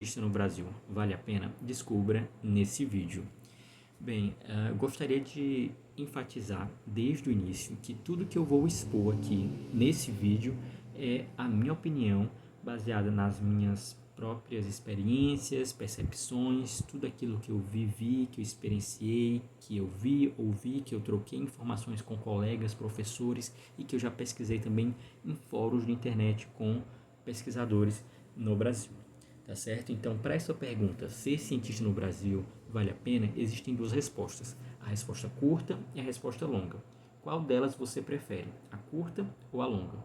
Isso no Brasil vale a pena? Descubra nesse vídeo. Bem, gostaria de enfatizar desde o início que tudo que eu vou expor aqui nesse vídeo é a minha opinião baseada nas minhas próprias experiências, percepções, tudo aquilo que eu vivi, que eu experienciei, que eu vi, ouvi, que eu troquei informações com colegas, professores e que eu já pesquisei também em fóruns de internet com pesquisadores no Brasil. Tá certo? Então, para essa pergunta, ser cientista no Brasil vale a pena? Existem duas respostas, a resposta curta e a resposta longa. Qual delas você prefere, a curta ou a longa?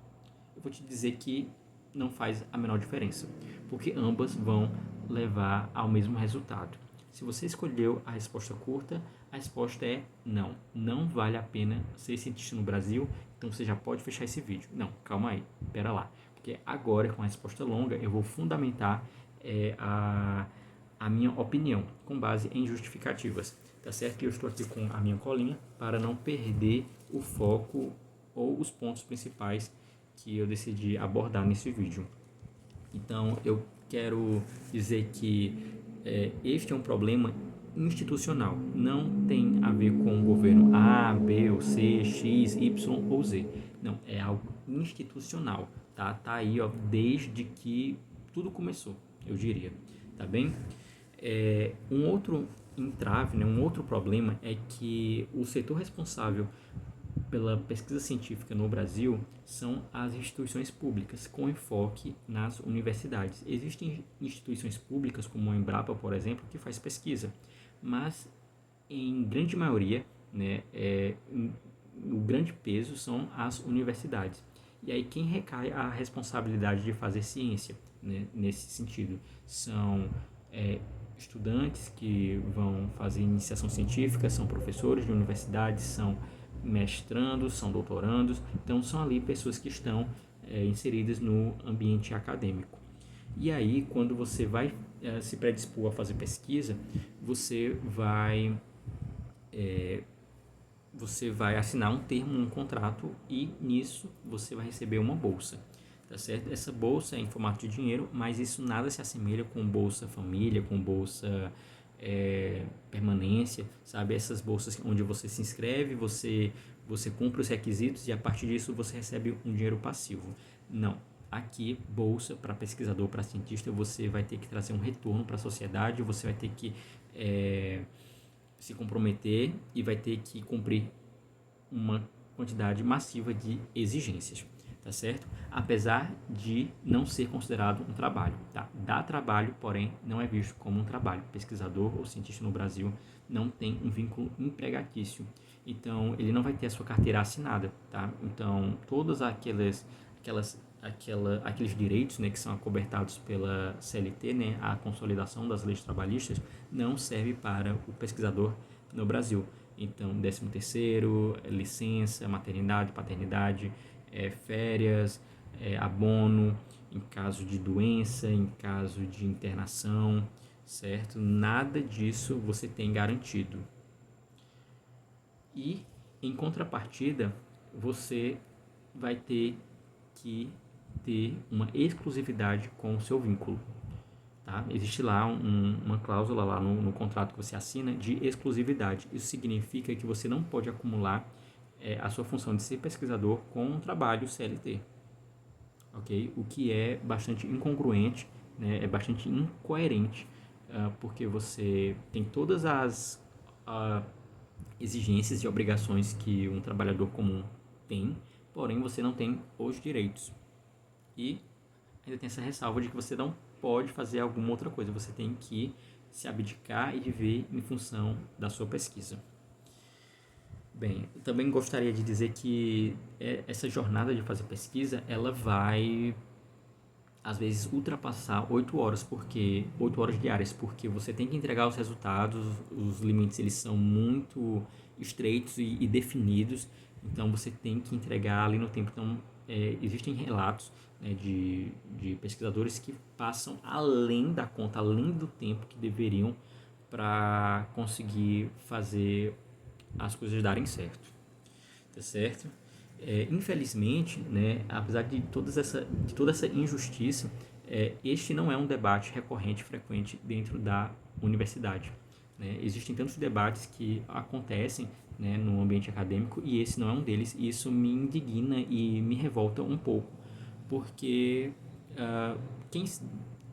Eu vou te dizer que não faz a menor diferença, porque ambas vão levar ao mesmo resultado. Se você escolheu a resposta curta, a resposta é não. Não vale a pena ser cientista no Brasil, então você já pode fechar esse vídeo. Não, calma aí, pera lá. Porque agora, com a resposta longa, eu vou fundamentar a minha opinião, com base em justificativas. Tá certo que eu estou aqui com a minha colinha para não perder o foco ou os pontos principais que eu decidi abordar nesse vídeo. Então, eu quero dizer que este é um problema institucional, não tem a ver com o governo A, B ou C, X, Y ou Z. Não, é algo institucional, tá? Tá aí, ó, desde que tudo começou, eu diria, tá bem? Um outro entrave, né, um outro problema é que o setor responsável pela pesquisa científica no Brasil são as instituições públicas, com enfoque nas universidades. Existem instituições públicas, como a Embrapa, por exemplo, que faz pesquisa, mas em grande maioria, né, o grande peso são as universidades. E aí quem recai a responsabilidade de fazer ciência, né, nesse sentido? São estudantes que vão fazer iniciação científica, são professores de universidades, são mestrandos, são doutorandos, então são ali pessoas que estão inseridas no ambiente acadêmico. E aí, quando você vai se predispor a fazer pesquisa, você vai assinar um termo, um contrato, e nisso você vai receber uma bolsa, tá certo? Essa bolsa é em formato de dinheiro, mas isso nada se assemelha com Bolsa Família, com Bolsa Permanência, sabe? Essas bolsas onde você se inscreve, você cumpre os requisitos e a partir disso você recebe um dinheiro passivo. Não. Aqui, bolsa para pesquisador, para cientista, você vai ter que trazer um retorno para a sociedade, você vai ter que se comprometer e vai ter que cumprir uma quantidade massiva de exigências, tá certo? Apesar de não ser considerado um trabalho, tá? Dá trabalho, porém não é visto como um trabalho. Pesquisador ou cientista no Brasil não tem um vínculo empregatício, então ele não vai ter a sua carteira assinada, tá? Então todos aqueles direitos, né, que são acobertados pela CLT, né, a consolidação das leis trabalhistas, não serve para o pesquisador no Brasil. Então, 13º, licença, maternidade, paternidade, férias, abono, em caso de doença, em caso de internação, certo? Nada disso você tem garantido. E, em contrapartida, você vai ter que ter uma exclusividade com o seu vínculo. Tá? Existe lá uma cláusula lá no contrato que você assina de exclusividade. Isso significa que você não pode acumular a sua função de ser pesquisador com um trabalho CLT. Okay? O que é bastante incongruente, né? É bastante incoerente, porque você tem todas as exigências e obrigações que um trabalhador comum tem, porém você não tem os direitos. E ainda tem essa ressalva de que você não pode fazer alguma outra coisa, você tem que se abdicar e viver em função da sua pesquisa. Bem, eu também gostaria de dizer que essa jornada de fazer pesquisa, ela vai às vezes ultrapassar 8 horas diárias, porque você tem que entregar os resultados, os limites eles são muito estreitos e definidos, então você tem que entregar ali no tempo. Então, existem relatos, né, de pesquisadores que passam além da conta, além do tempo que deveriam para conseguir fazer as coisas darem certo, tá certo? Infelizmente, né, apesar de toda essa injustiça, este não é um debate recorrente, frequente dentro da universidade, né? Existem tantos debates que acontecem, né, no ambiente acadêmico, e esse não é um deles, e isso me indigna e me revolta um pouco, porque uh, quem,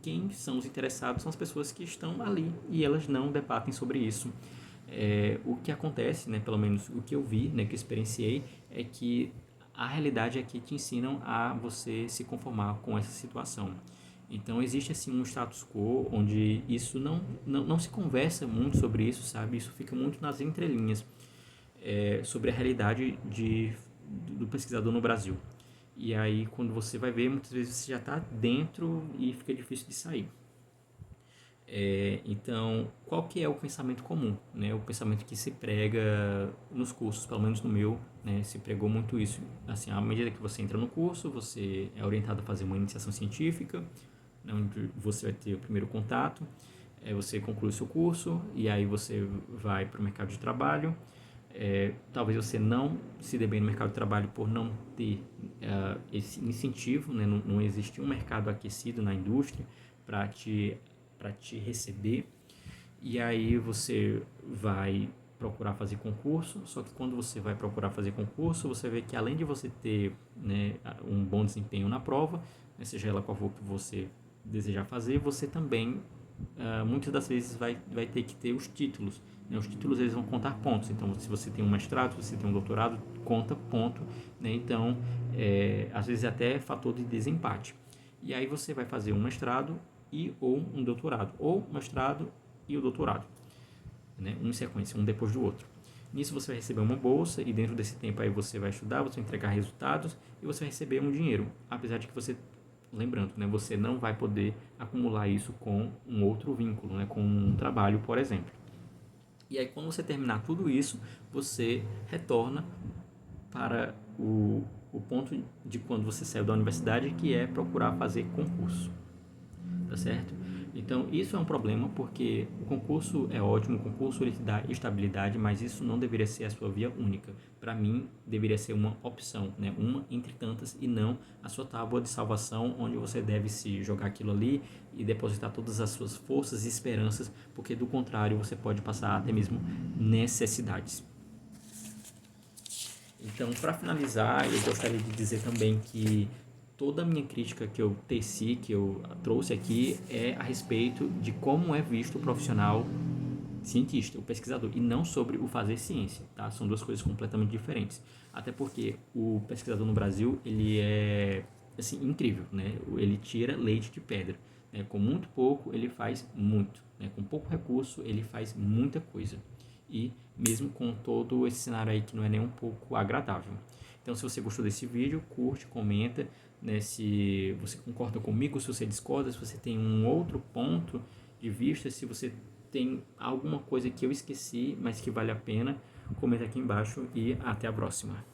quem são os interessados são as pessoas que estão ali e elas não debatem sobre isso. O que acontece, né, pelo menos o que eu vi, né, que eu experienciei, é que a realidade é que te ensinam a você se conformar com essa situação. Então existe assim um status quo onde isso não se conversa muito sobre isso, sabe? Isso fica muito nas entrelinhas, sobre a realidade do pesquisador no Brasil. E aí quando você vai ver, muitas vezes você já está dentro e fica difícil de sair. Então, qual que é o pensamento comum, né? O pensamento que se prega nos cursos, pelo menos no meu, né? Se pregou muito isso. Assim, à medida que você entra no curso, você é orientado a fazer uma iniciação científica, né? Onde você vai ter o primeiro contato, você conclui o seu curso e aí você vai para o mercado de trabalho. Talvez você não se dê bem no mercado de trabalho por não ter esse incentivo, né? Não existe um mercado aquecido na indústria para te receber, e aí você vai procurar fazer concurso, só que quando você vai procurar fazer concurso, você vê que além de você ter, né, um bom desempenho na prova, né, seja ela qual for que você desejar fazer, você também, muitas das vezes, vai ter que ter os títulos. Né? Os títulos eles vão contar pontos, então se você tem um mestrado, se você tem um doutorado, conta ponto, né? Então, às vezes é até fator de desempate. E aí você vai fazer um mestrado ou um doutorado, ou mestrado e o doutorado, né? Um em sequência, um depois do outro. Nisso você vai receber uma bolsa e dentro desse tempo aí você vai estudar, você vai entregar resultados e você vai receber um dinheiro, apesar de que você, lembrando, né, você não vai poder acumular isso com um outro vínculo, né, com um trabalho, por exemplo. E aí quando você terminar tudo isso, você retorna para o ponto de quando você saiu da universidade, que é procurar fazer concurso. Tá certo? Então, isso é um problema porque o concurso é ótimo, o concurso ele te dá estabilidade, mas isso não deveria ser a sua via única. Para mim, deveria ser uma opção, né? Uma entre tantas e não a sua tábua de salvação, onde você deve se jogar aquilo ali e depositar todas as suas forças e esperanças, porque do contrário você pode passar até mesmo necessidades. Então, para finalizar, eu gostaria de dizer também que toda a minha crítica que eu teci, que eu trouxe aqui, é a respeito de como é visto o profissional cientista, o pesquisador, e não sobre o fazer ciência, tá? São duas coisas completamente diferentes. Até porque o pesquisador no Brasil, ele é, assim, incrível, né? Ele tira leite de pedra, né? Com muito pouco, ele faz muito, né? Com pouco recurso, ele faz muita coisa. E mesmo com todo esse cenário aí que não é nem um pouco agradável. Então, se você gostou desse vídeo, curte, comenta, né, se você concorda comigo, se você discorda, se você tem um outro ponto de vista, se você tem alguma coisa que eu esqueci, mas que vale a pena, comenta aqui embaixo e até a próxima.